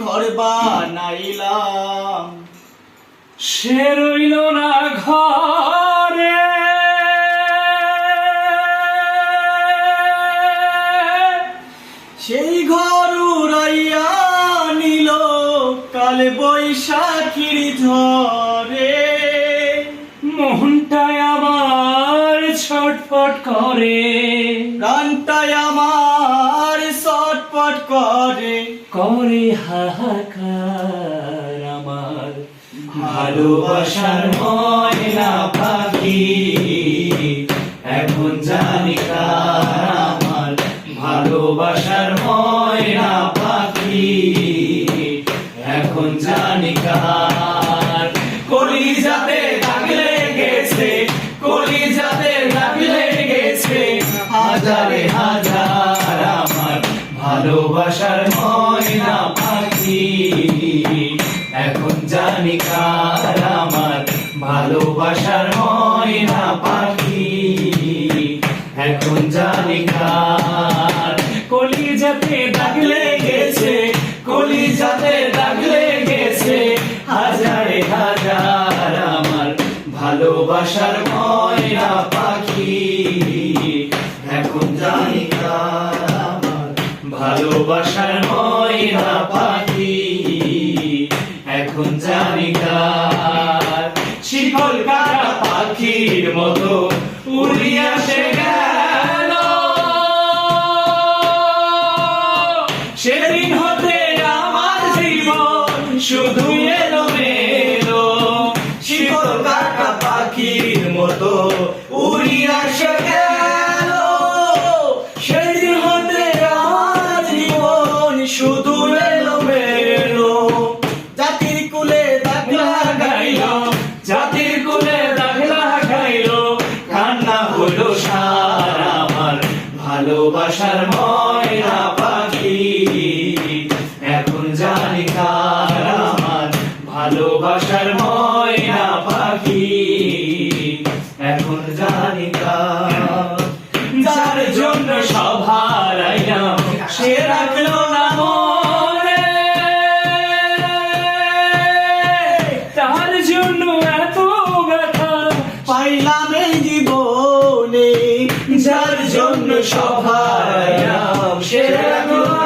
ঘর বানাইলাম, সে রইল না ঘরে, সেই ঘর উড়াইয়া নিল কাল বৈশাখীর ঝড়ে। মনটায় আমার ছটফট করে, প্রাণটায় আমার ছটফট করে, করে হাহাকার আমার ভালোবাসার ময়না পাখি। এখন জানি কার আমার ভালোবাসার ময়না পাখি, এখন জানি কার। কলিজাতে দাগ লেগেছে, কলিজাতে দাগ লেগেছে, হাজারে হাজার আমার ভালোবাসার ময়না পাখি। এখন জানি কার আমার ভালোবাসার ময়না পাখি, এখন জানি কার। কলিজাতে দাগ লেগেছে, কলিজাতে দাগ লেগেছে, হাজারে হাজার আমার ভালোবাসার ময়না পাখি। এখন জানি কার আমার ভালোবাসার ময়না পাখি, এখন জানি কার। শিকল কাটা পাখির মতো উড়িয়া সে গেল, সেদিন হতে আমার জীবন শুধু এলোমেলো। শিকল কাটা পাখির মতো উড়িয়া সে গেল, সেদিন হতে আমার জীবন শুধু এলোমেলো। জাতির কুলে দাগ লাগাইল, জাতির কুলে দাগ লাগাইল, কান্না হলো সার আমার ভালোবাসার ময়না পাখি। এখন জানি কার আমার ভালোবাসার ময়না পাখি, এখন জানি কার। যার জন্য সব হারাইলাম সে রাখলো না মনে, তার জন্য এত ব্যথা পাইলাম এই জীবনে। যার জন্য সব হারাইলাম সে রাখলো